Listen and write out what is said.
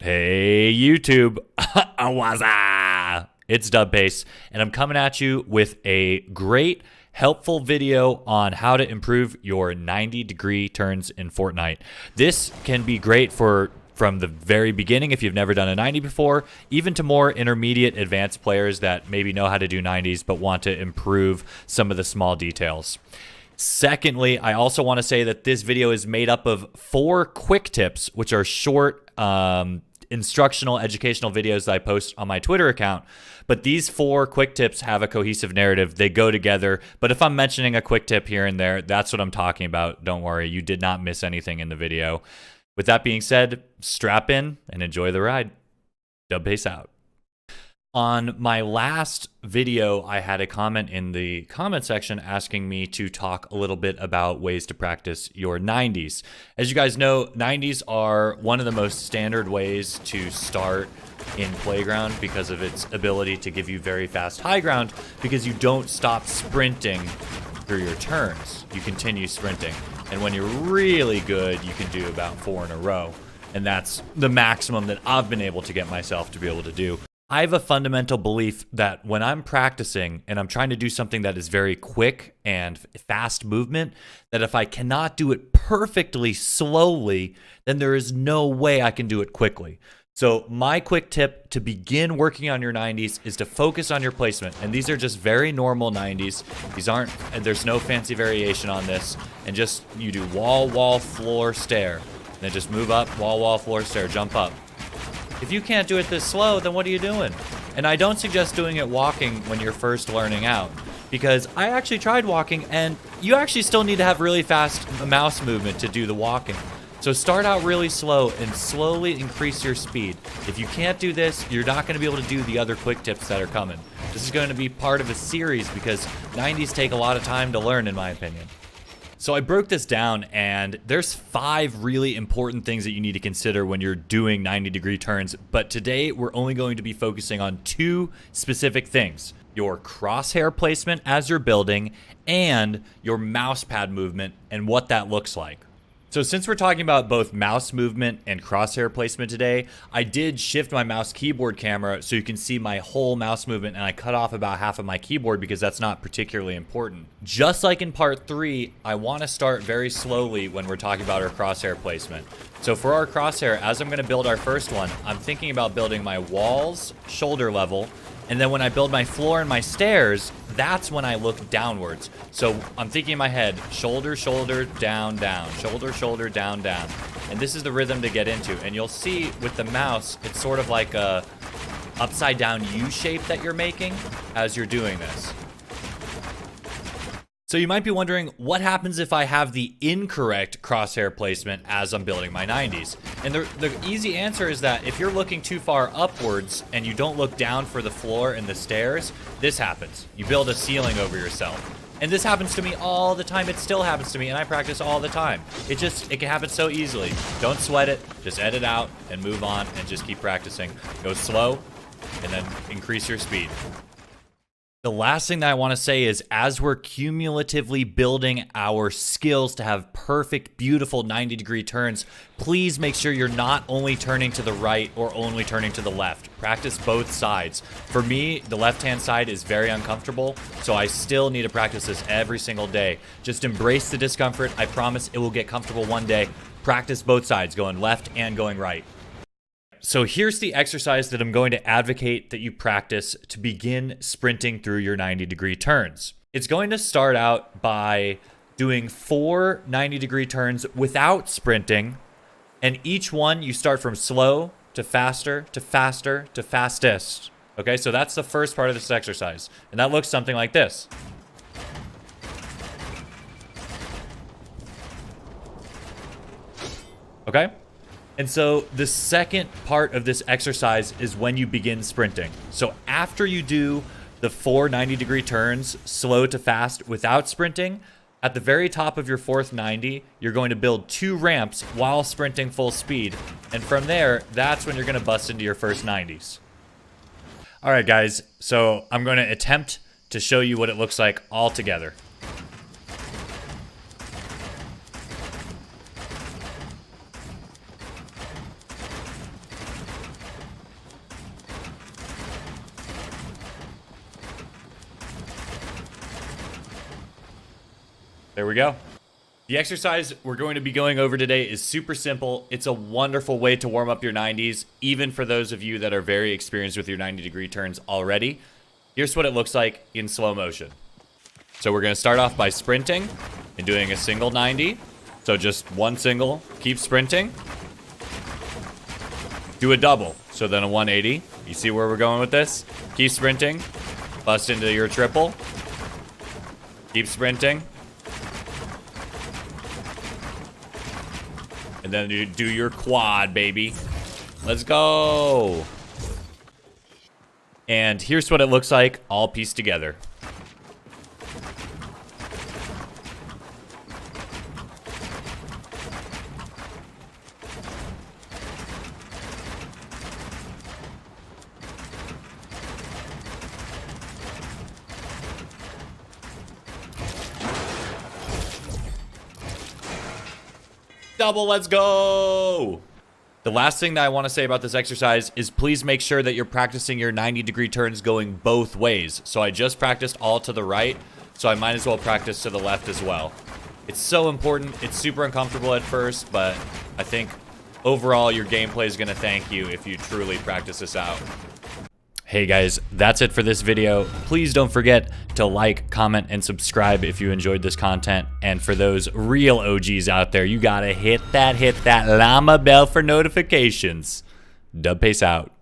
Hey YouTube, Awaza! It's Dubpace, and I'm coming at you with a great, helpful video on how to improve your 90-degree turns in Fortnite. This can be great from the very beginning if you've never done a 90 before, even to more intermediate advanced players that maybe know how to do 90s but want to improve some of the small details. Secondly, I also want to say that this video is made up of 4 quick tips, which are short, instructional, educational videos that I post on my Twitter account. But these 4 quick tips have a cohesive narrative. They go together. But if I'm mentioning a quick tip here and there, that's what I'm talking about. Don't worry, you did not miss anything in the video. With that being said, strap in and enjoy the ride. Dubpace out. On my last video, I had a comment in the comment section asking me to talk a little bit about ways to practice your 90s. As you guys know, 90s are one of the most standard ways to start in Playground because of its ability to give you very fast high ground because you don't stop sprinting through your turns. You continue sprinting. And when you're really good, you can do about 4 in a row. And that's the maximum that I've been able to get myself to be able to do. I have a fundamental belief that when I'm practicing and I'm trying to do something that is very quick and fast movement, that if I cannot do it perfectly slowly, then there is no way I can do it quickly. So my quick tip to begin working on your 90s is to focus on your placement. And these are just very normal 90s. There's no fancy variation on this. And just, you do wall, wall, floor, stair. And then just move up, wall, wall, floor, stair, jump up. If you can't do it this slow, then what are you doing? And I don't suggest doing it walking when you're first learning out, because I actually tried walking and you actually still need to have really fast mouse movement to do the walking. So start out really slow and slowly increase your speed. If you can't do this, you're not going to be able to do the other quick tips that are coming. This is going to be part of a series because 90s take a lot of time to learn, in my opinion. So I broke this down, and there's 5 really important things that you need to consider when you're doing 90-degree turns. But today, we're only going to be focusing on 2 specific things: your crosshair placement as you're building, and your mouse pad movement and what that looks like. So since we're talking about both mouse movement and crosshair placement today, I did shift my mouse keyboard camera so you can see my whole mouse movement, and I cut off about half of my keyboard because that's not particularly important. Just like in part 3, I want to start very slowly when we're talking about our crosshair placement. So for our crosshair, as I'm going to build our first one, I'm thinking about building my walls shoulder level. And then when I build my floor and my stairs, that's when I look downwards. So I'm thinking in my head, shoulder, shoulder, down, down, shoulder, shoulder, down, down. And this is the rhythm to get into. And you'll see with the mouse, it's sort of like a upside down U shape that you're making as you're doing this. So you might be wondering, what happens if I have the incorrect crosshair placement as I'm building my 90s? And the easy answer is that if you're looking too far upwards and you don't look down for the floor and the stairs, this happens. You build a ceiling over yourself. And this happens to me all the time. It still happens to me, and I practice all the time. It can happen so easily. Don't sweat it. Just edit out and move on and just keep practicing. Go slow and then increase your speed. The last thing that I want to say is, as we're cumulatively building our skills to have perfect, beautiful 90-degree turns, please make sure you're not only turning to the right or only turning to the left. Practice both sides. For me, the left-hand side is very uncomfortable, so I still need to practice this every single day. Just embrace the discomfort. I promise it will get comfortable one day. Practice both sides, going left and going right. So here's the exercise that I'm going to advocate that you practice to begin sprinting through your 90-degree turns. It's going to start out by doing 4 90-degree turns without sprinting, and each one you start from slow to faster to faster to fastest. Okay, so that's the first part of this exercise, and that looks something like this. Okay? And so the second part of this exercise is when you begin sprinting. So after you do the 4 90-degree turns, slow to fast without sprinting, at the very top of your 4th 90, you're going to build 2 ramps while sprinting full speed. And from there, that's when you're going to bust into your first 90s. All right, guys, so I'm going to attempt to show you what it looks like all together. There we go. The exercise we're going to be going over today is super simple. It's a wonderful way to warm up your 90s, even for those of you that are very experienced with your 90-degree turns already. Here's what it looks like in slow motion. So we're going to start off by sprinting and doing a single 90. So just one single, keep sprinting. Do a double, so then a 180. You see where we're going with this? Keep sprinting, bust into your triple. Keep sprinting. And then you do your quad, baby. Let's go. And here's what it looks like all pieced together. Double, let's go. The last thing that I want to say about this exercise is please make sure that you're practicing your 90-degree turns going both ways. So I just practiced all to the right, so I might as well practice to the left as well. It's so important. It's super uncomfortable at first, but I think overall your gameplay is going to thank you if you truly practice this out. Hey guys, that's it for this video. Please don't forget to like, comment, and subscribe if you enjoyed this content. And for those real OGs out there, you gotta hit that llama bell for notifications. Dub Pace out.